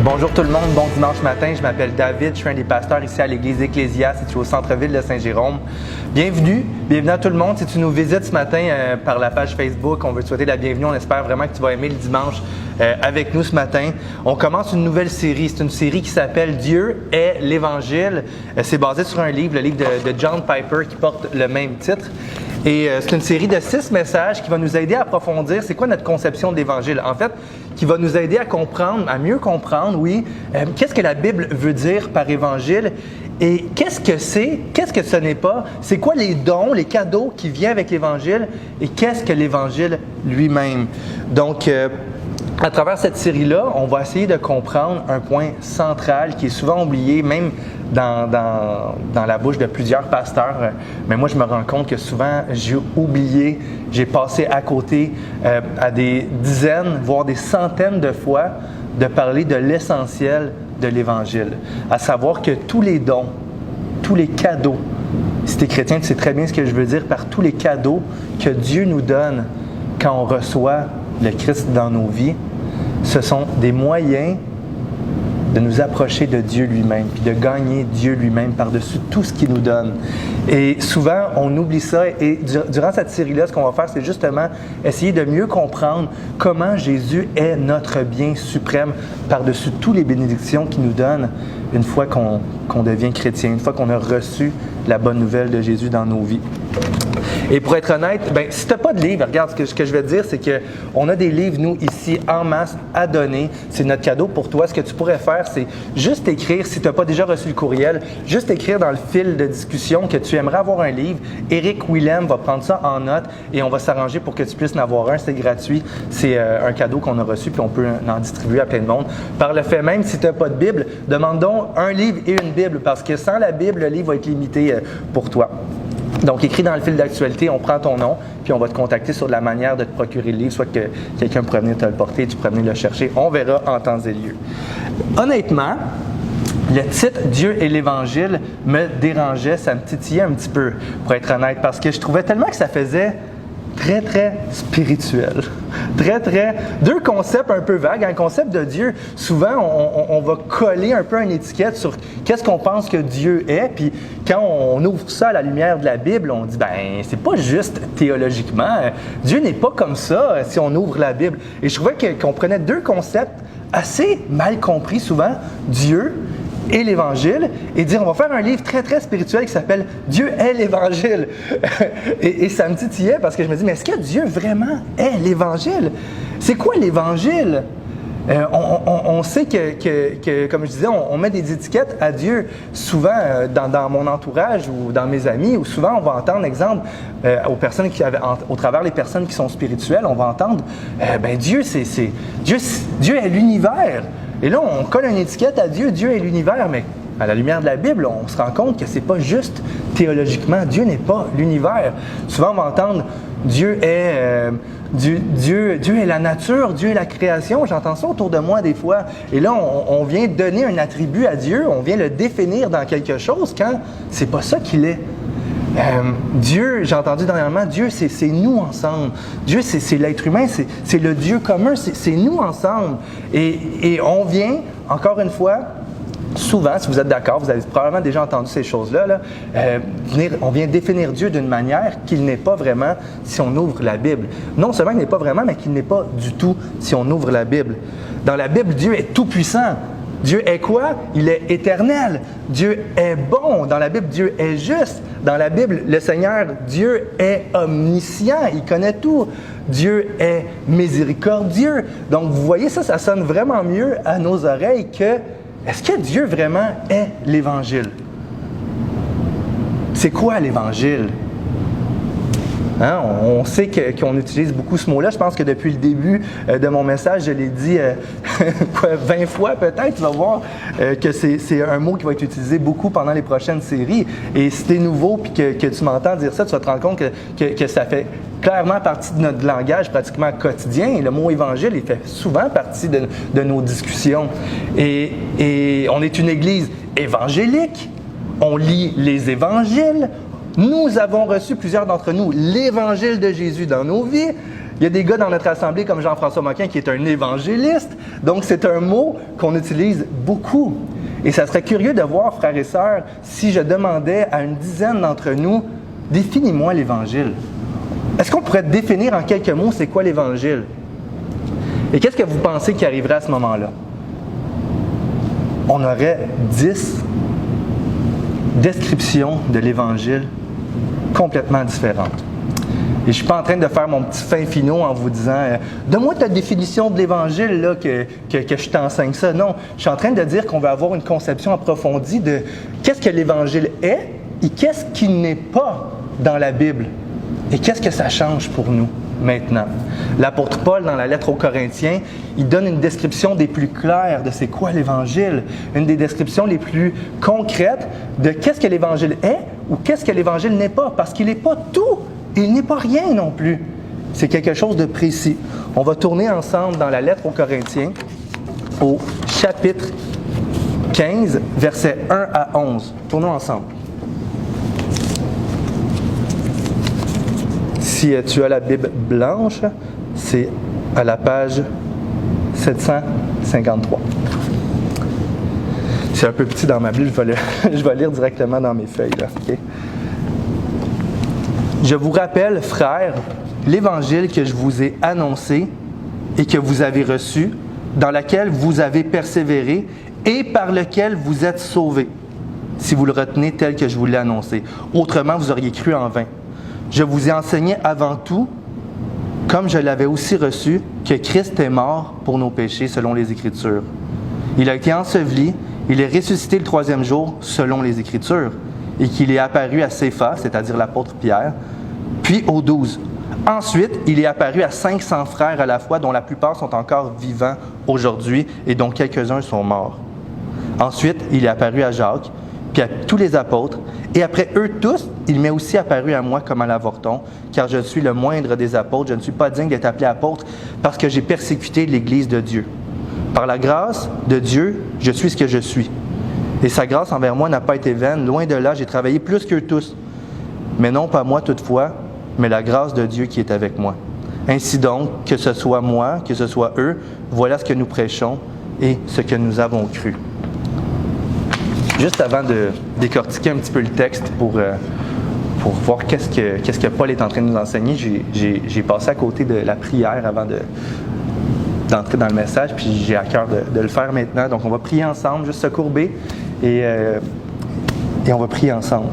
Bonjour tout le monde, bon dimanche matin, je m'appelle David, je suis un des pasteurs ici à l'église Ecclésias, située au centre-ville de Saint-Jérôme. Bienvenue à tout le monde. Si tu nous visites ce matin par la page Facebook, on veut te souhaiter la bienvenue, on espère vraiment que tu vas aimer le dimanche avec nous ce matin. On commence une nouvelle série, c'est une série qui s'appelle « Dieu est l'Évangile ». C'est basé sur un livre, le livre de John Piper qui porte le même titre. Et c'est une série de 6 messages qui va nous aider à approfondir c'est quoi notre conception de l'Évangile. En fait, qui va nous aider à comprendre, à mieux comprendre, qu'est-ce que la Bible veut dire par Évangile et qu'est-ce que c'est, qu'est-ce que ce n'est pas, c'est quoi les dons, les cadeaux qui viennent avec l'Évangile et qu'est-ce que l'Évangile lui-même. Donc, à travers cette série-là, on va essayer de comprendre un point central qui est souvent oublié, même dans la bouche de plusieurs pasteurs. Mais moi, je me rends compte que souvent, j'ai oublié, j'ai passé à côté à des dizaines, voire des centaines de fois, de parler de l'essentiel de l'Évangile. À savoir que tous les dons, tous les cadeaux, si tu es chrétien, tu sais très bien ce que je veux dire par tous les cadeaux que Dieu nous donne quand on reçoit le Christ dans nos vies, ce sont des moyens de nous approcher de Dieu lui-même, puis de gagner Dieu lui-même par-dessus tout ce qu'il nous donne. Et souvent, on oublie ça, et durant cette série-là, ce qu'on va faire, c'est justement essayer de mieux comprendre comment Jésus est notre bien suprême par-dessus toutes les bénédictions qu'il nous donne une fois qu'on devient chrétien, une fois qu'on a reçu la bonne nouvelle de Jésus dans nos vies. Et pour être honnête, si tu n'as pas de livre, regarde, ce que je vais te dire, c'est qu'on a des livres, nous, ici, en masse, à donner. C'est notre cadeau pour toi. Ce que tu pourrais faire, c'est juste écrire, si tu n'as pas déjà reçu le courriel, juste écrire dans le fil de discussion que tu aimerais avoir un livre. Éric Willem va prendre ça en note et on va s'arranger pour que tu puisses en avoir un. C'est gratuit. C'est un cadeau qu'on a reçu puis on peut en distribuer à plein de monde. Par le fait même, si tu n'as pas de Bible, demande donc un livre et une Bible parce que sans la Bible, le livre va être limité pour toi. Donc, écris dans le fil d'actualité, on prend ton nom, puis on va te contacter sur la manière de te procurer le livre, soit que quelqu'un pourrait venir te le porter et tu pourrais venir le chercher. On verra en temps et lieu. Honnêtement, le titre « Dieu et l'Évangile » me dérangeait, ça me titillait un petit peu, pour être honnête, parce que je trouvais tellement que ça faisait très, très spirituel. Deux concepts un peu vagues. Un concept de Dieu, souvent, on va coller un peu une étiquette sur qu'est-ce qu'on pense que Dieu est. Puis quand on ouvre ça à la lumière de la Bible, on dit, c'est pas juste théologiquement. Dieu n'est pas comme ça si on ouvre la Bible. Et je trouvais qu'on prenait deux concepts assez mal compris souvent, Dieu et l'Évangile, et dire on va faire un livre très, très spirituel qui s'appelle « Dieu est l'Évangile ». Et ça me titillait parce que je me dis, mais est-ce que Dieu vraiment est l'Évangile? C'est quoi l'Évangile? On sait que, comme je disais, on met des étiquettes à Dieu. Souvent, dans mon entourage ou dans mes amis, ou souvent on va entendre, exemple, aux personnes au travers les personnes qui sont spirituelles, on va entendre Dieu est l'univers. Et là, on colle une étiquette à Dieu, Dieu est l'univers, mais à la lumière de la Bible, on se rend compte que c'est pas juste théologiquement. Dieu n'est pas l'univers. Souvent, on va entendre Dieu est la nature, Dieu est la création. J'entends ça autour de moi des fois. Et là, on vient donner un attribut à Dieu, on vient le définir dans quelque chose quand c'est pas ça qu'il est. Dieu, j'ai entendu dernièrement, Dieu, c'est nous ensemble. Dieu, c'est l'être humain, c'est le Dieu commun, c'est nous ensemble. Et on vient, encore une fois, souvent, si vous êtes d'accord, vous avez probablement déjà entendu ces choses-là, on vient définir Dieu d'une manière qu'il n'est pas vraiment si on ouvre la Bible. Non seulement il n'est pas vraiment, mais qu'il n'est pas du tout si on ouvre la Bible. Dans la Bible, Dieu est tout-puissant. Dieu est quoi? Il est éternel. Dieu est bon. Dans la Bible, Dieu est juste. Dans la Bible, le Seigneur, Dieu est omniscient. Il connaît tout. Dieu est miséricordieux. Donc, vous voyez, ça sonne vraiment mieux à nos oreilles que est-ce que Dieu vraiment est l'Évangile? C'est quoi l'Évangile? Hein? On sait qu'on utilise beaucoup ce mot-là. Je pense que depuis le début de mon message, je l'ai dit 20 fois peut-être. Tu vas voir que c'est un mot qui va être utilisé beaucoup pendant les prochaines séries. Et si tu es nouveau et que tu m'entends dire ça, tu vas te rendre compte que ça fait clairement partie de notre langage pratiquement quotidien. Le mot évangile, il fait souvent partie de nos discussions. Et on est une église évangélique. On lit les évangiles. Nous avons reçu, plusieurs d'entre nous, l'évangile de Jésus dans nos vies. Il y a des gars dans notre assemblée comme Jean-François Moquin qui est un évangéliste. Donc, c'est un mot qu'on utilise beaucoup. Et ça serait curieux de voir, frères et sœurs, si je demandais à une dizaine d'entre nous, définis-moi l'Évangile. Est-ce qu'on pourrait définir en quelques mots c'est quoi l'Évangile? Et qu'est-ce que vous pensez qui arriverait à ce moment-là? On aurait 10 descriptions de l'Évangile complètement différentes. Et je ne suis pas en train de faire mon petit fin finot en vous disant « Donne-moi ta définition de l'Évangile, là, que je t'enseigne ça. » Non, je suis en train de dire qu'on va avoir une conception approfondie de qu'est-ce que l'Évangile est et qu'est-ce qui n'est pas dans la Bible. Et qu'est-ce que ça change pour nous maintenant? L'apôtre Paul, dans la lettre aux Corinthiens, il donne une description des plus claires de c'est quoi l'Évangile, une des descriptions les plus concrètes de qu'est-ce que l'Évangile est ou qu'est-ce que l'Évangile n'est pas, parce qu'il n'est pas tout. Il n'est pas rien non plus. C'est quelque chose de précis. On va tourner ensemble dans la lettre aux Corinthiens, au chapitre 15, versets 1 à 11. Tournons ensemble. Si tu as la Bible blanche, c'est à la page 753. C'est un peu petit dans ma Bible, je vais lire directement dans mes feuilles. Là, okay? Je vous rappelle, frères, l'Évangile que je vous ai annoncé et que vous avez reçu, dans lequel vous avez persévéré et par lequel vous êtes sauvés, si vous le retenez tel que je vous l'ai annoncé. Autrement, vous auriez cru en vain. Je vous ai enseigné avant tout, comme je l'avais aussi reçu, que Christ est mort pour nos péchés selon les Écritures. Il a été enseveli, il est ressuscité le troisième jour selon les Écritures, et qu'il est apparu à Céphas, c'est-à-dire l'apôtre Pierre, puis aux 12. Ensuite, il est apparu à 500 frères à la fois, dont la plupart sont encore vivants aujourd'hui et dont quelques-uns sont morts. Ensuite, il est apparu à Jacques, puis à tous les apôtres, et après eux tous, il m'est aussi apparu à moi comme à l'avorton, car je suis le moindre des apôtres, je ne suis pas digne d'être appelé apôtre, parce que j'ai persécuté l'Église de Dieu. Par la grâce de Dieu, je suis ce que je suis. Et sa grâce envers moi n'a pas été vaine, loin de là, j'ai travaillé plus qu'eux tous. Mais non pas moi toutefois, mais la grâce de Dieu qui est avec moi. Ainsi donc, que ce soit moi, que ce soit eux, voilà ce que nous prêchons et ce que nous avons cru. Juste avant de décortiquer un petit peu le texte pour voir qu'est-ce que Paul est en train de nous enseigner, j'ai passé à côté de la prière avant d'entrer dans le message, puis j'ai à cœur de le faire maintenant. Donc on va prier ensemble, juste se courber et on va prier ensemble.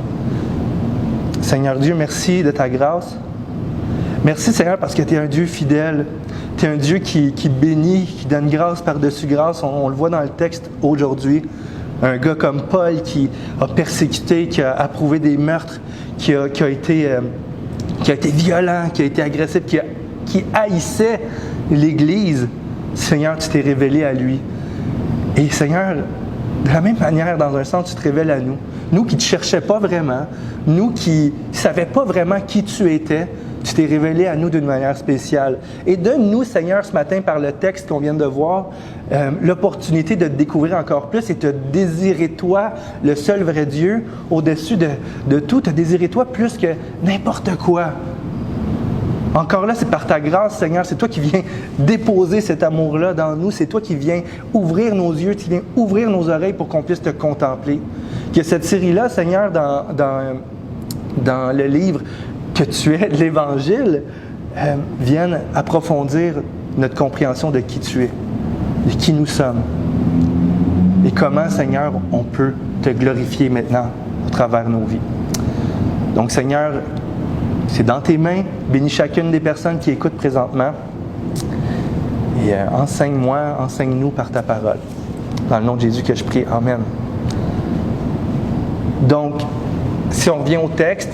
Seigneur Dieu, merci de ta grâce. Merci Seigneur parce que tu es un Dieu fidèle. Tu es un Dieu qui bénit, qui donne grâce par-dessus grâce. On le voit dans le texte aujourd'hui. Un gars comme Paul qui a persécuté, qui a approuvé des meurtres, qui a été violent, qui a été agressif, qui haïssait l'Église. Seigneur, tu t'es révélé à lui. Et Seigneur, de la même manière, dans un sens, tu te révèles à nous. Nous qui ne te cherchais pas vraiment, nous qui ne savions pas vraiment qui tu étais, tu t'es révélé à nous d'une manière spéciale. Et donne-nous, Seigneur, ce matin, par le texte qu'on vient de voir, l'opportunité de te découvrir encore plus et te désirer toi, le seul vrai Dieu, au-dessus de tout, te désirer toi plus que n'importe quoi. Encore là, c'est par ta grâce, Seigneur, c'est toi qui viens déposer cet amour-là dans nous, c'est toi qui viens ouvrir nos yeux, qui viens ouvrir nos oreilles pour qu'on puisse te contempler. Que cette série-là, Seigneur, dans le livre que tu es, l'Évangile, vienne approfondir notre compréhension de qui tu es, de qui nous sommes. Et comment, Seigneur, on peut te glorifier maintenant au travers nos vies. Donc, Seigneur, c'est dans tes mains. Bénis chacune des personnes qui écoutent présentement. Et enseigne-moi, enseigne-nous par ta parole. Dans le nom de Jésus que je prie. Amen. Donc, si on revient au texte,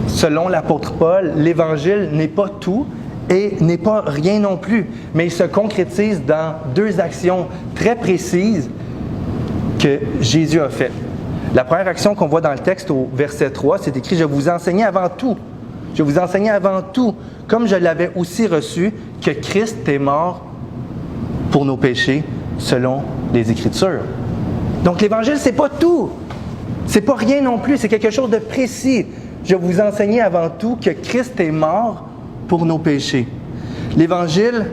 selon l'apôtre Paul, l'Évangile n'est pas tout et n'est pas rien non plus. Mais il se concrétise dans deux actions très précises que Jésus a faites. La première action qu'on voit dans le texte au verset 3, c'est écrit « Je vous enseignais avant tout ». Je vous enseignais avant tout, comme je l'avais aussi reçu, que Christ est mort pour nos péchés, selon les Écritures. Donc l'Évangile, c'est pas tout. C'est pas rien non plus, c'est quelque chose de précis. Je vous enseignais avant tout que Christ est mort pour nos péchés. L'Évangile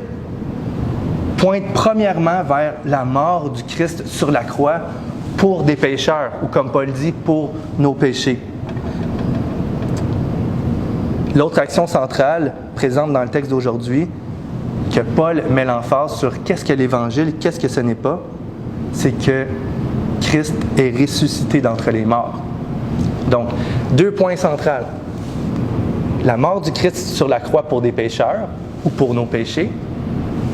pointe premièrement vers la mort du Christ sur la croix pour des pécheurs, ou comme Paul dit, pour nos péchés. L'autre action centrale présente dans le texte d'aujourd'hui, que Paul met l'emphase sur qu'est-ce que l'Évangile, qu'est-ce que ce n'est pas, c'est que Christ est ressuscité d'entre les morts. Donc, 2 points centraux. La mort du Christ sur la croix pour des pécheurs ou pour nos péchés,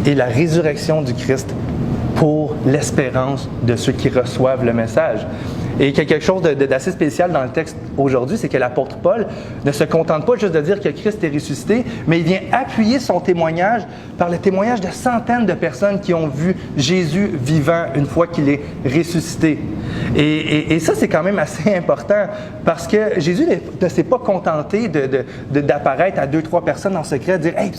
et la résurrection du Christ pour l'espérance de ceux qui reçoivent le message. Et quelque chose d'assez spécial dans le texte aujourd'hui, c'est que l'apôtre Paul ne se contente pas juste de dire que Christ est ressuscité, mais il vient appuyer son témoignage par le témoignage de centaines de personnes qui ont vu Jésus vivant une fois qu'il est ressuscité. Et ça, c'est quand même assez important parce que Jésus ne s'est pas contenté d'apparaître à 2-3 personnes en secret, de dire « Hey,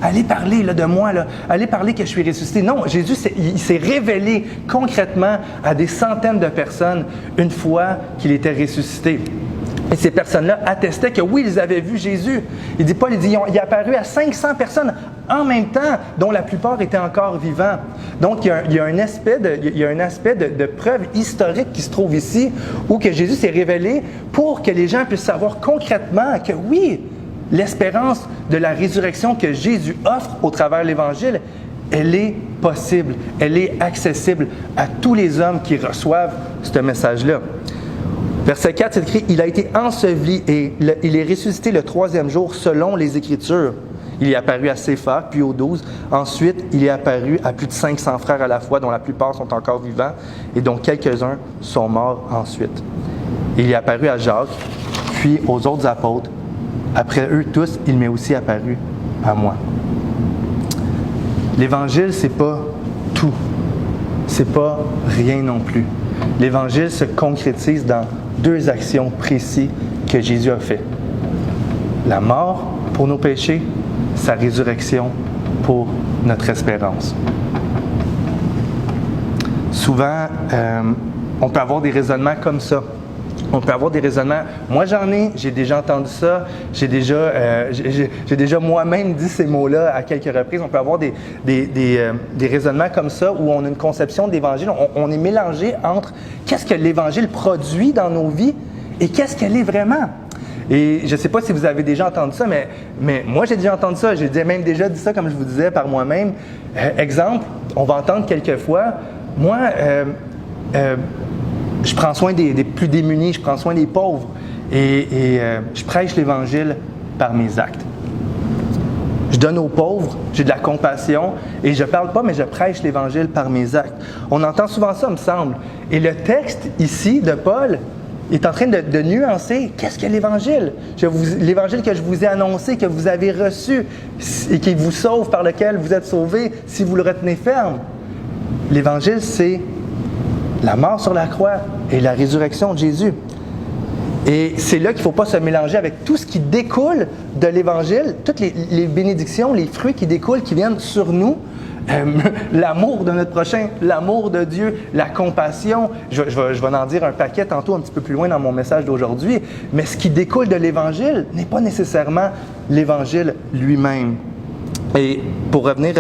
allez parler là, de moi, là. Allez parler que je suis ressuscité. » Non, Jésus il s'est révélé concrètement à des centaines de personnes une fois qu'il était ressuscité. Et ces personnes-là attestaient que oui, ils avaient vu Jésus. Il dit Paul, il est apparu à 500 personnes en même temps, dont la plupart étaient encore vivants. Donc, il y a un aspect de preuve historique qui se trouve ici, où que Jésus s'est révélé pour que les gens puissent savoir concrètement que oui, l'espérance de la résurrection que Jésus offre au travers de l'Évangile, elle est possible, elle est accessible à tous les hommes qui reçoivent ce message-là. Verset 4, c'est écrit « Il a été enseveli et il est ressuscité le 3e jour selon les Écritures. Il est apparu à Cépha, puis aux 12. Ensuite, il est apparu à plus de 500 frères à la fois, dont la plupart sont encore vivants et dont quelques-uns sont morts ensuite. Il est apparu à Jacques, puis aux autres apôtres. Après eux tous, il m'est aussi apparu à moi. » L'Évangile, c'est pas tout. C'est pas rien non plus. L'Évangile se concrétise dans 2 actions précises que Jésus a fait. La mort pour nos péchés, sa résurrection pour notre espérance. Souvent, on peut avoir des raisonnements comme ça. On peut avoir des raisonnements. Moi, j'ai déjà entendu ça. J'ai déjà moi-même dit ces mots-là à quelques reprises. On peut avoir des raisonnements comme ça où on a une conception de l'Évangile. On est mélangé entre qu'est-ce que l'Évangile produit dans nos vies et qu'est-ce qu'elle est vraiment. Et je ne sais pas si vous avez déjà entendu ça, mais moi, j'ai déjà entendu ça. J'ai même déjà dit ça, comme je vous disais, par moi-même. Exemple, on va entendre quelquefois, moi, je prends soin des plus démunis, je prends soin des pauvres et je prêche l'Évangile par mes actes. Je donne aux pauvres, j'ai de la compassion et je ne parle pas, mais je prêche l'Évangile par mes actes. On entend souvent ça, me semble. Et le texte ici de Paul est en train de nuancer qu'est-ce que l'Évangile. L'Évangile que je vous ai annoncé, que vous avez reçu et qui vous sauve, par lequel vous êtes sauvés si vous le retenez ferme. L'Évangile, c'est la mort sur la croix et la résurrection de Jésus. Et c'est là qu'il ne faut pas se mélanger avec tout ce qui découle de l'Évangile, toutes les bénédictions, les fruits qui découlent, qui viennent sur nous, l'amour de notre prochain, l'amour de Dieu, la compassion. Je vais en dire un paquet tantôt un petit peu plus loin dans mon message d'aujourd'hui, mais ce qui découle de l'Évangile n'est pas nécessairement l'Évangile lui-même. Et pour revenir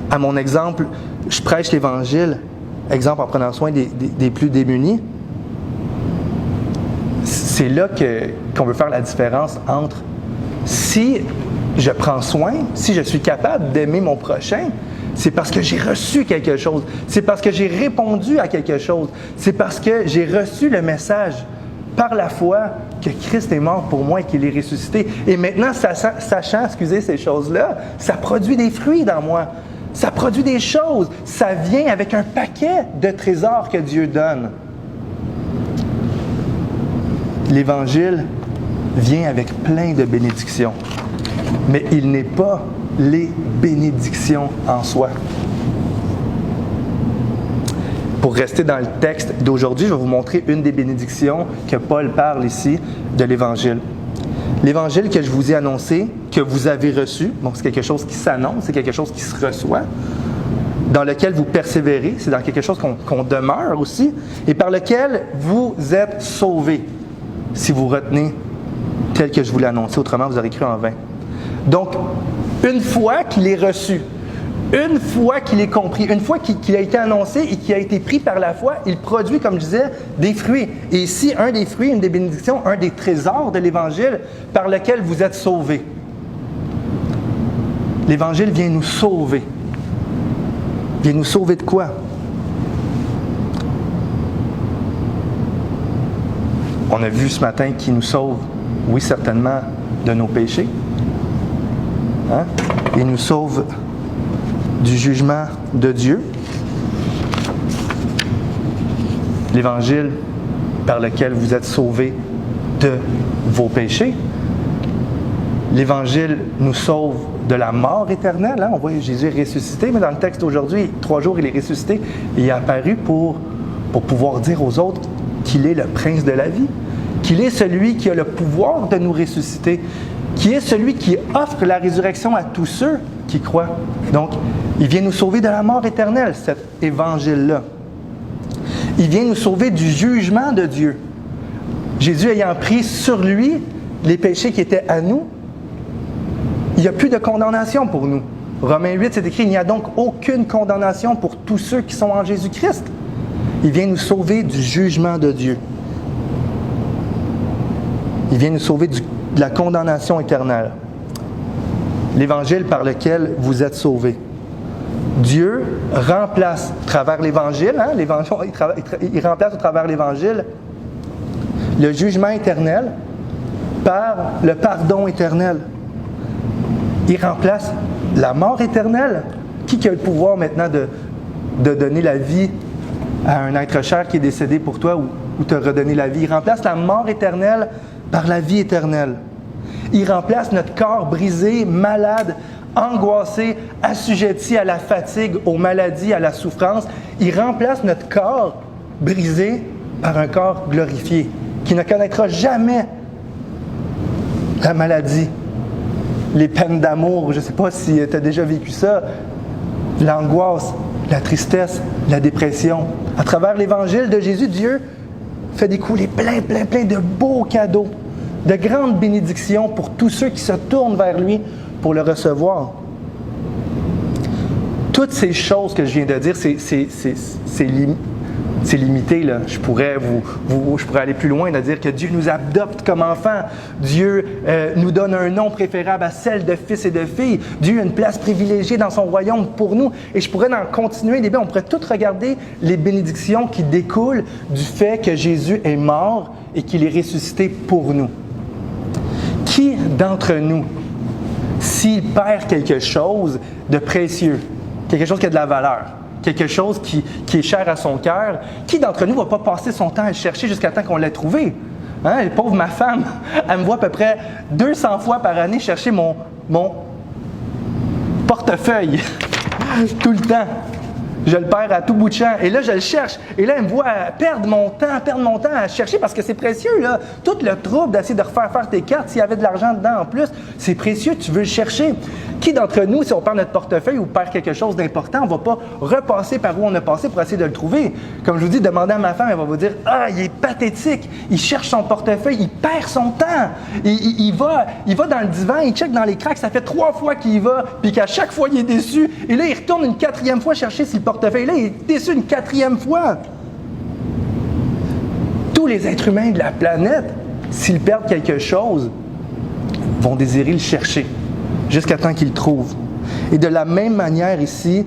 à mon exemple, je prêche l'Évangile, exemple en prenant soin des plus démunis. C'est là qu'on veut faire la différence entre si je prends soin, si je suis capable d'aimer mon prochain, c'est parce que j'ai reçu quelque chose, c'est parce que j'ai répondu à quelque chose, c'est parce que j'ai reçu le message par la foi que Christ est mort pour moi et qu'il est ressuscité. Et maintenant, sachant ces choses-là, ça produit des fruits dans moi. Ça produit des choses. Ça vient avec un paquet de trésors que Dieu donne. L'Évangile vient avec plein de bénédictions. Mais il n'est pas les bénédictions en soi. Pour rester dans le texte d'aujourd'hui, je vais vous montrer une des bénédictions que Paul parle ici de l'Évangile. L'Évangile que je vous ai annoncé, que vous avez reçu, donc c'est quelque chose qui s'annonce, c'est quelque chose qui se reçoit, dans lequel vous persévérez, c'est dans quelque chose qu'on demeure aussi, et par lequel vous êtes sauvés, si vous retenez tel que je vous l'ai annoncé, autrement vous aurez cru en vain. Donc, Une fois qu'il est reçu, une fois qu'il est compris, une fois qu'il a été annoncé et qu'il a été pris par la foi, il produit, comme je disais, des fruits. Et ici, un des fruits, une des bénédictions, un des trésors de l'Évangile par lequel vous êtes sauvés. L'Évangile vient nous sauver. Vient nous sauver de quoi? On a vu ce matin qu'il nous sauve, oui, certainement, de nos péchés. Hein? Il nous sauve du jugement de Dieu. L'Évangile par lequel vous êtes sauvés de vos péchés. L'Évangile nous sauve de la mort éternelle. Hein? On voit Jésus est ressuscité, mais dans le texte d'aujourd'hui, 3 jours, il est ressuscité et il est apparu pour pouvoir dire aux autres qu'il est le prince de la vie, qu'il est celui qui a le pouvoir de nous ressusciter, qui est celui qui offre la résurrection à tous ceux qui croient. Donc, il vient nous sauver de la mort éternelle, cet évangile-là. Il vient nous sauver du jugement de Dieu. Jésus ayant pris sur lui les péchés qui étaient à nous, il n'y a plus de condamnation pour nous. Romains 8, c'est écrit, il n'y a donc aucune condamnation pour tous ceux qui sont en Jésus-Christ. Il vient nous sauver du jugement de Dieu. Il vient nous sauver de la condamnation éternelle. L'Évangile par lequel vous êtes sauvés. Dieu remplace, à travers l'Évangile, hein, il remplace au travers l'Évangile le jugement éternel par le pardon éternel. Il remplace la mort éternelle. Qui a le pouvoir maintenant de donner la vie à un être cher qui est décédé pour toi ou te redonner la vie? Il remplace la mort éternelle par la vie éternelle. Il remplace notre corps brisé, malade, angoissé, assujetti à la fatigue, aux maladies, à la souffrance. Il remplace notre corps brisé par un corps glorifié qui ne connaîtra jamais la maladie, les peines d'amour. Je ne sais pas si tu as déjà vécu ça, l'angoisse, la tristesse, la dépression. À travers l'Évangile de Jésus, Dieu fait découler plein de beaux cadeaux, de grandes bénédictions pour tous ceux qui se tournent vers lui pour le recevoir. Toutes ces choses que je viens de dire, c'est limité. Là. Je pourrais aller plus loin, de dire que Dieu nous adopte comme enfants. Dieu nous donne un nom préférable à celle de fils et de filles. Dieu a une place privilégiée dans son royaume pour nous. Et je pourrais en continuer. On pourrait tout regarder les bénédictions qui découlent du fait que Jésus est mort et qu'il est ressuscité pour nous. Qui d'entre nous, s'il perd quelque chose de précieux, quelque chose qui a de la valeur, quelque chose qui est cher à son cœur, qui d'entre nous ne va pas passer son temps à le chercher jusqu'à temps qu'on l'ait trouvé? Hein? Pauvre ma femme, elle me voit à peu près 200 fois par année chercher mon portefeuille tout le temps. Je le perds à tout bout de champ. Et là, je le cherche. Et là, elle me voit perdre mon temps à chercher parce que c'est précieux, là. Tout le trouble d'essayer de refaire faire tes cartes, s'il y avait de l'argent dedans en plus, c'est précieux, tu veux le chercher. Qui d'entre nous, si on perd notre portefeuille ou perd quelque chose d'important, on ne va pas repasser par où on a passé pour essayer de le trouver? Comme je vous dis, demandez à ma femme, elle va vous dire « Ah, il est pathétique, il cherche son portefeuille, il perd son temps. Il va dans le divan, il check dans les cracks, ça fait 3 fois qu'il y va, puis qu'à chaque fois, il est déçu. Et là, il retourne une 4e fois chercher si le portefeuille. Là, il est déçu une 4e fois. » Tous les êtres humains de la planète, s'ils perdent quelque chose, vont désirer le chercher jusqu'à temps qu'ils le trouvent. Et de la même manière ici,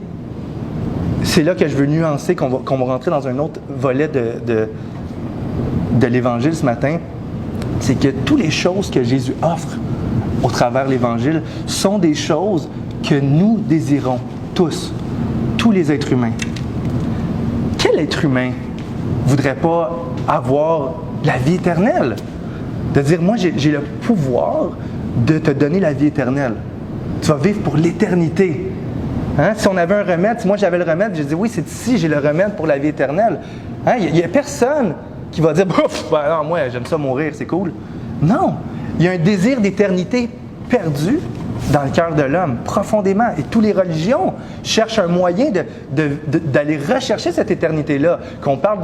c'est là que je veux nuancer, qu'on va rentrer dans un autre volet de l'Évangile ce matin, c'est que toutes les choses que Jésus offre au travers de l'Évangile sont des choses que nous désirons tous les êtres humains. Quel être humain ne voudrait pas avoir la vie éternelle? De dire, moi, j'ai le pouvoir de te donner la vie éternelle. Tu vas vivre pour l'éternité. Hein? Si on avait un remède, si moi j'avais le remède, je dis oui, c'est ici, j'ai le remède pour la vie éternelle. Hein? Il n'y a personne qui va dire, non, moi j'aime ça mourir, c'est cool. Non, il y a un désir d'éternité perdu dans le cœur de l'homme, profondément. Et toutes les religions cherchent un moyen d'aller rechercher cette éternité-là. Qu'on parle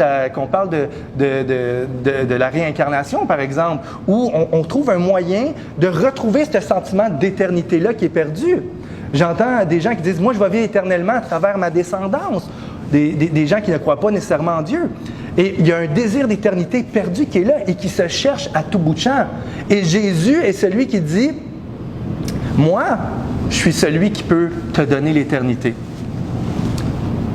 de la réincarnation, par exemple, où on trouve un moyen de retrouver ce sentiment d'éternité-là qui est perdu. J'entends des gens qui disent « Moi, je vais vivre éternellement à travers ma descendance ». Des gens qui ne croient pas nécessairement en Dieu. Et il y a un désir d'éternité perdu qui est là et qui se cherche à tout bout de champ. Et Jésus est celui qui dit « Moi, je suis celui qui peut te donner l'éternité ».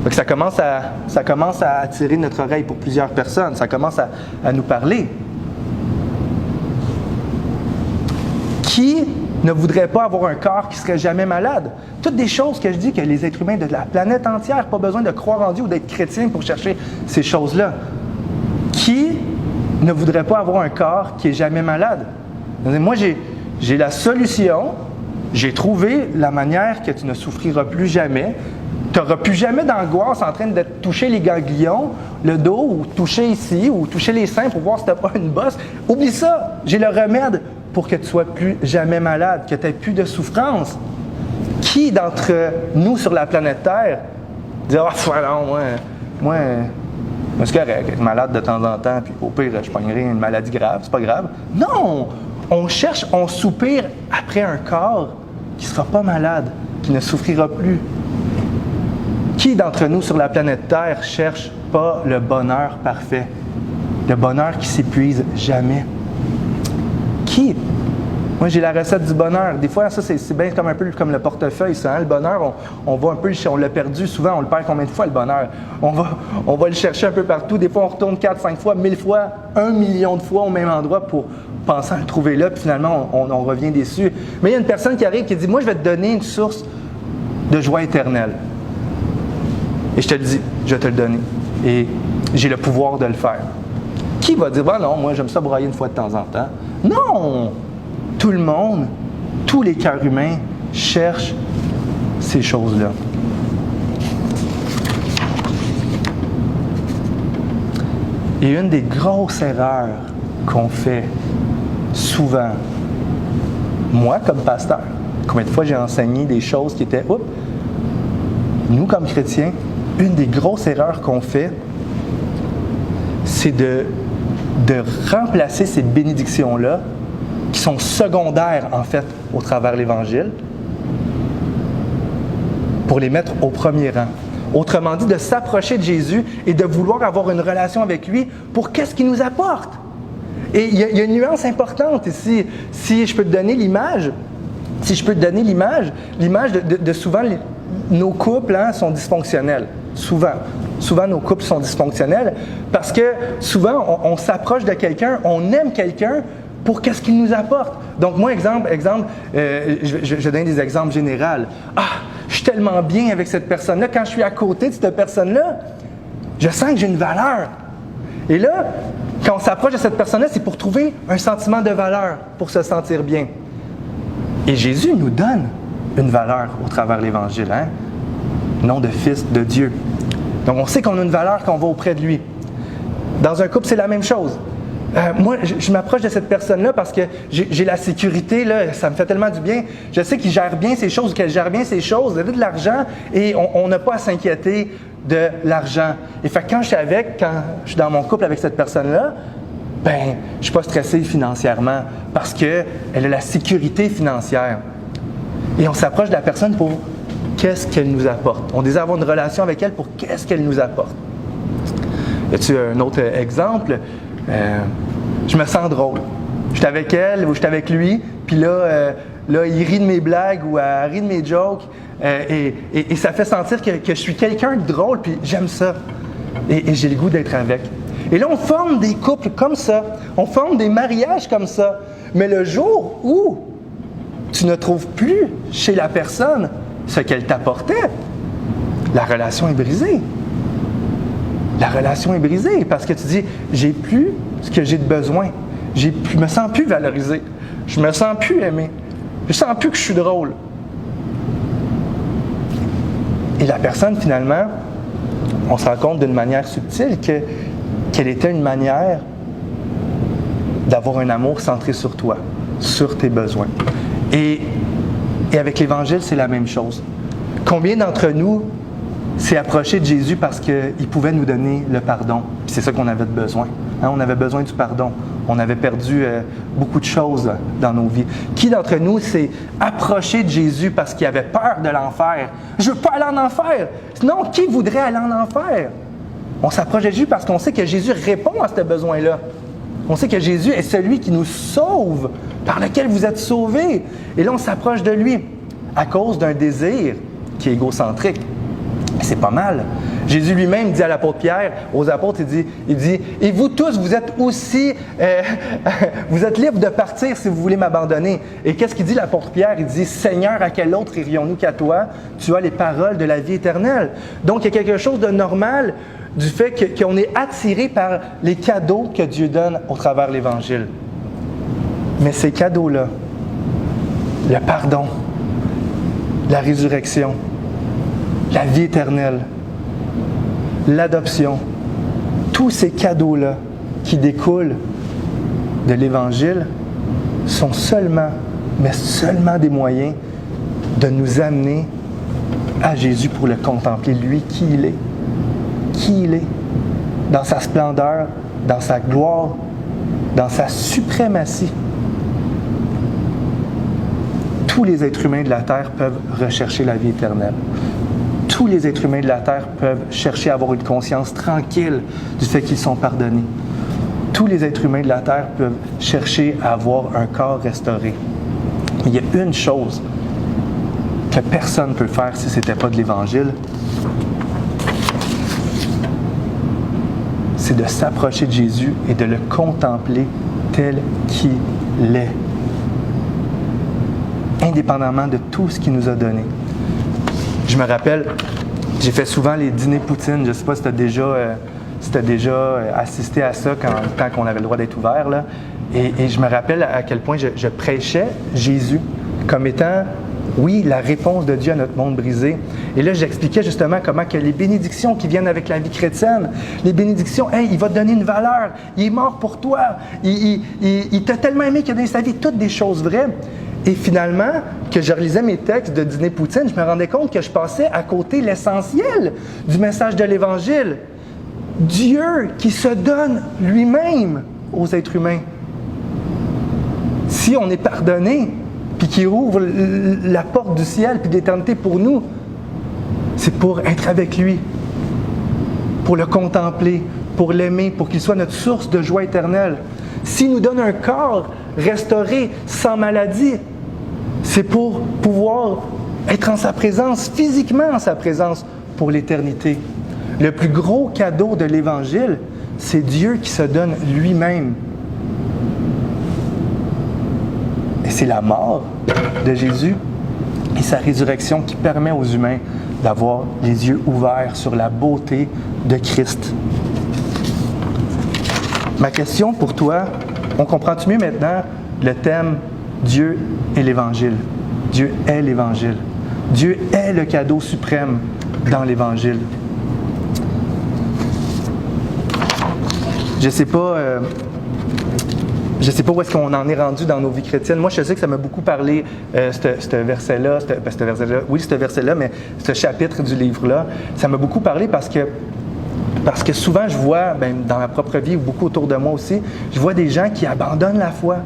Donc ça commence à attirer notre oreille pour plusieurs personnes. Ça commence à nous parler. Qui ne voudrait pas avoir un corps qui serait jamais malade? Toutes des choses que je dis que les êtres humains de la planète entière n'ont pas besoin de croire en Dieu ou d'être chrétien pour chercher ces choses-là. Qui ne voudrait pas avoir un corps qui est jamais malade? Moi, j'ai la solution. J'ai trouvé la manière que tu ne souffriras plus jamais. Tu n'auras plus jamais d'angoisse en train de toucher les ganglions, le dos, ou toucher ici, ou toucher les seins pour voir si tu n'as pas une bosse. Oublie ça! J'ai le remède pour que tu ne sois plus jamais malade, que tu n'aies plus de souffrance. Qui d'entre nous sur la planète Terre dit « Ah, non, moi, c'est correct, être malade de temps en temps, puis au pire, je pognerai une maladie grave, c'est pas grave. » Non! On soupire après un corps qui ne sera pas malade, qui ne souffrira plus. Qui d'entre nous sur la planète Terre cherche pas le bonheur parfait? Le bonheur qui s'épuise jamais. Qui? Moi, j'ai la recette du bonheur. Des fois, ça, c'est bien comme un peu comme le portefeuille, ça. Hein? Le bonheur, on va un peu, on l'a perdu souvent. On le perd combien de fois, le bonheur? On va le chercher un peu partout. Des fois, on retourne 4, 5 fois, 1000 fois, 1 million de fois au même endroit pour penser à le trouver là. Puis finalement, on revient déçu. Mais il y a une personne qui arrive qui dit « Moi, je vais te donner une source de joie éternelle. » Et je te le dis, je vais te le donner. Et j'ai le pouvoir de le faire. Qui va dire, ben non, moi j'aime ça broyer une fois de temps en temps? Non! Tout le monde, tous les cœurs humains cherchent ces choses-là. Et une des grosses erreurs qu'on fait souvent, moi comme pasteur, combien de fois j'ai enseigné des choses qui étaient, nous comme chrétiens, une des grosses erreurs qu'on fait, c'est de remplacer ces bénédictions-là, qui sont secondaires, en fait, au travers l'Évangile, pour les mettre au premier rang. Autrement dit, de s'approcher de Jésus et de vouloir avoir une relation avec lui pour qu'est-ce qu'il nous apporte. Et il y a une nuance importante ici. Si je peux te donner l'image, l'image de souvent, nos couples sont dysfonctionnels. Souvent, nos couples sont dysfonctionnels parce que souvent, on s'approche de quelqu'un, on aime quelqu'un pour qu'est-ce qu'il nous apporte. Donc, moi, exemple, je donne des exemples généraux. Ah, je suis tellement bien avec cette personne-là. Quand je suis à côté de cette personne-là, je sens que j'ai une valeur. Et là, quand on s'approche de cette personne-là, c'est pour trouver un sentiment de valeur, pour se sentir bien. Et Jésus nous donne une valeur au travers de l'Évangile, hein? Nom de Fils de Dieu. Donc, on sait qu'on a une valeur quand on va auprès de lui. Dans un couple, c'est la même chose. Moi, je m'approche de cette personne-là parce que j'ai la sécurité, là, ça me fait tellement du bien. Je sais qu'il gère bien ses choses, qu'elle gère bien ses choses, elle a de l'argent et on n'a pas à s'inquiéter de l'argent. Et fait quand je suis dans mon couple avec cette personne-là, je ne suis pas stressé financièrement parce qu'elle a la sécurité financière. Et on s'approche de la personne pour qu'est-ce qu'elle nous apporte. On désire avoir une relation avec elle pour qu'est-ce qu'elle nous apporte. Y a-t-il un autre exemple? Je me sens drôle. Je suis avec elle ou je suis avec lui, puis là, il rit de mes blagues ou elle rit de mes jokes, et ça fait sentir que je suis quelqu'un de drôle, puis j'aime ça. Et j'ai le goût d'être avec. Et là, on forme des couples comme ça. On forme des mariages comme ça. Mais le jour où tu ne trouves plus chez la personne ce qu'elle t'apportait, la relation est brisée. La relation est brisée parce que tu dis, j'ai plus ce que j'ai de besoin. Je me sens plus valorisé. Je me sens plus aimé. Je sens plus que je suis drôle. Et la personne, finalement, on se rend compte d'une manière subtile qu'elle était une manière d'avoir un amour centré sur toi, sur tes besoins. Et avec l'Évangile, c'est la même chose. Combien d'entre nous s'est approché de Jésus parce qu'il pouvait nous donner le pardon? Puis c'est ça qu'on avait besoin. On avait besoin du pardon. On avait perdu beaucoup de choses dans nos vies. Qui d'entre nous s'est approché de Jésus parce qu'il avait peur de l'enfer? Je ne veux pas aller en enfer! Sinon, qui voudrait aller en enfer? On s'approche de Jésus parce qu'on sait que Jésus répond à ce besoin-là. On sait que Jésus est celui qui nous sauve, par lequel vous êtes sauvés. Et là, on s'approche de lui à cause d'un désir qui est égocentrique. Et c'est pas mal. Jésus lui-même dit à l'apôtre Pierre, aux apôtres, il dit « Et vous tous, vous êtes aussi, vous êtes libres de partir si vous voulez m'abandonner. » Et qu'est-ce qu'il dit l'apôtre Pierre? Il dit « Seigneur, à quel autre irions-nous qu'à toi? Tu as les paroles de la vie éternelle. » Donc, il y a quelque chose de normal du fait qu'on est attiré par les cadeaux que Dieu donne au travers de l'Évangile. Mais ces cadeaux-là, le pardon, la résurrection, la vie éternelle, l'adoption, tous ces cadeaux-là qui découlent de l'Évangile sont seulement, mais seulement des moyens de nous amener à Jésus pour le contempler, lui, qui il est. Qui il est, dans sa splendeur, dans sa gloire, dans sa suprématie. Tous les êtres humains de la terre peuvent rechercher la vie éternelle. Tous les êtres humains de la terre peuvent chercher à avoir une conscience tranquille du fait qu'ils sont pardonnés. Tous les êtres humains de la terre peuvent chercher à avoir un corps restauré. Il y a une chose que personne ne peut faire si ce n'était pas de l'Évangile, c'est de s'approcher de Jésus et de le contempler tel qu'il est, indépendamment de tout ce qu'il nous a donné. Je me rappelle, j'ai fait souvent les dîners poutine. Je ne sais pas si tu as déjà assisté à ça quand on avait le droit d'être ouvert. Là. Et je me rappelle à quel point je prêchais Jésus comme étant, oui, la réponse de Dieu à notre monde brisé. Et là, j'expliquais justement comment que les bénédictions qui viennent avec la vie chrétienne, les bénédictions, hey, il va te donner une valeur, il est mort pour toi, il t'a tellement aimé qu'il a donné sa vie, toutes des choses vraies. Et finalement, que je relisais mes textes de dîner poutine, je me rendais compte que je passais à côté l'essentiel du message de l'Évangile. Dieu qui se donne lui-même aux êtres humains. Si on est pardonné, puis qui ouvre la porte du ciel puis de l'éternité pour nous, c'est pour être avec lui, pour le contempler, pour l'aimer, pour qu'il soit notre source de joie éternelle. S'il nous donne un corps restauré, sans maladie, c'est pour pouvoir être en sa présence, physiquement en sa présence, pour l'éternité. Le plus gros cadeau de l'Évangile, c'est Dieu qui se donne lui-même. Et c'est la mort de Jésus et sa résurrection qui permet aux humains d'avoir les yeux ouverts sur la beauté de Christ. Ma question pour toi, on comprend-tu mieux maintenant le thème Dieu et l'Évangile? Dieu est l'Évangile. Dieu est le cadeau suprême dans l'Évangile. Je ne sais pas où est-ce qu'on en est rendu dans nos vies chrétiennes. Moi, je sais que ça m'a beaucoup parlé, ce verset-là, mais ce chapitre du livre-là, ça m'a beaucoup parlé parce que souvent, je vois, dans ma propre vie, ou beaucoup autour de moi aussi, je vois des gens qui abandonnent la foi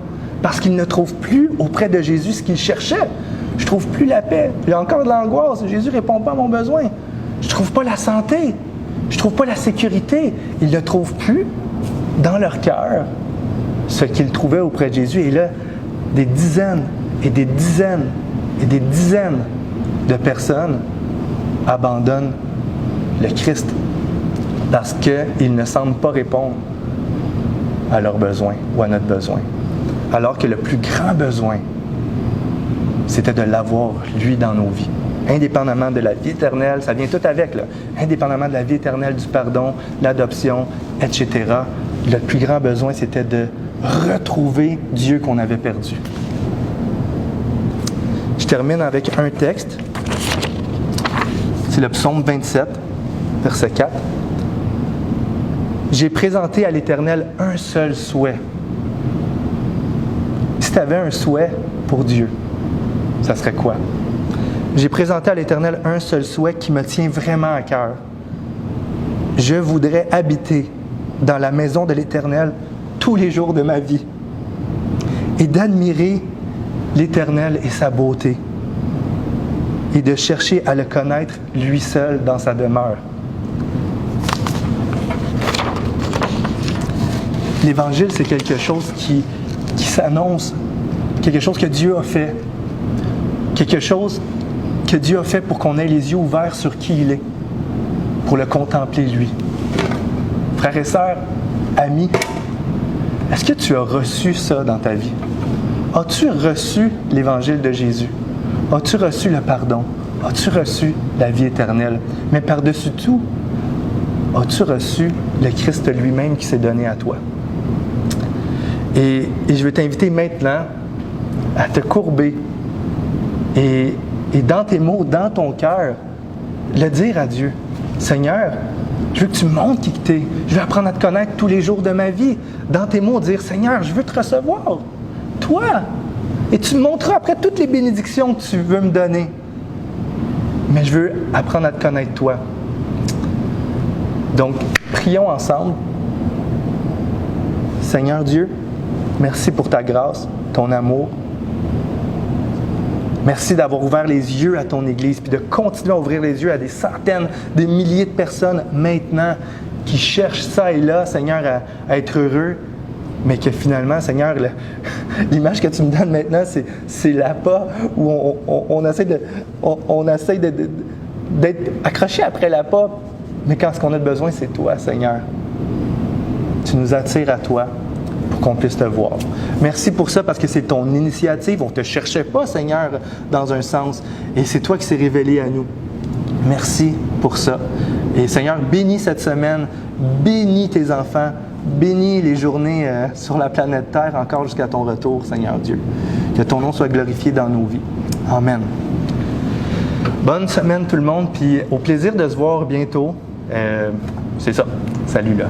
parce qu'ils ne trouvent plus auprès de Jésus ce qu'ils cherchaient. Je ne trouve plus la paix. Il y a encore de l'angoisse. Jésus ne répond pas à mon besoin. Je ne trouve pas la santé. Je ne trouve pas la sécurité. Ils ne trouvent plus dans leur cœur ce qu'ils trouvaient auprès de Jésus. Et là, des dizaines et des dizaines et des dizaines de personnes abandonnent le Christ parce qu'il ne semble pas répondre à leurs besoins ou à notre besoin. Alors que le plus grand besoin, c'était de l'avoir, lui, dans nos vies. Indépendamment de la vie éternelle, ça vient tout avec, là. Indépendamment de la vie éternelle, du pardon, l'adoption, etc., le plus grand besoin, c'était de retrouver Dieu qu'on avait perdu. Je termine avec un texte. C'est le psaume 27, verset 4. « J'ai présenté à l'Éternel un seul souhait. » Si tu avais un souhait pour Dieu, ça serait quoi? J'ai présenté à l'Éternel un seul souhait qui me tient vraiment à cœur. Je voudrais habiter dans la maison de l'Éternel tous les jours de ma vie et d'admirer l'Éternel et sa beauté et de chercher à le connaître lui seul dans sa demeure. L'Évangile, c'est quelque chose qui s'annonce, quelque chose que Dieu a fait, quelque chose que Dieu a fait pour qu'on ait les yeux ouverts sur qui il est, pour le contempler lui. Frères et sœurs, amis, est-ce que tu as reçu ça dans ta vie? As-tu reçu l'Évangile de Jésus? As-tu reçu le pardon? As-tu reçu la vie éternelle? Mais par-dessus tout, as-tu reçu le Christ lui-même qui s'est donné à toi? Et je veux t'inviter maintenant à te courber et dans tes mots, dans ton cœur, le dire à Dieu. Seigneur, je veux que tu me montres qui tu es. Je veux apprendre à te connaître tous les jours de ma vie. Dans tes mots, dire, Seigneur, je veux te recevoir. Toi. Et tu me montreras après toutes les bénédictions que tu veux me donner. Mais je veux apprendre à te connaître toi. Donc, prions ensemble. Seigneur Dieu, merci pour ta grâce, ton amour. Merci d'avoir ouvert les yeux à ton Église, puis de continuer à ouvrir les yeux à des centaines, des milliers de personnes maintenant qui cherchent ça et là, Seigneur, à être heureux, mais que finalement, Seigneur, l'image que tu me donnes maintenant, c'est l'appât où on essaie d'être accroché après l'appât, mais quand ce qu'on a besoin, c'est toi, Seigneur. Tu nous attires à toi pour qu'on puisse te voir. Merci pour ça parce que c'est ton initiative. On ne te cherchait pas, Seigneur, dans un sens. Et c'est toi qui s'est révélé à nous. Merci pour ça. Et Seigneur, bénis cette semaine. Bénis tes enfants. Bénis les journées sur la planète Terre encore jusqu'à ton retour, Seigneur Dieu. Que ton nom soit glorifié dans nos vies. Amen. Bonne semaine tout le monde. Puis au plaisir de se voir bientôt. C'est ça. Salut là.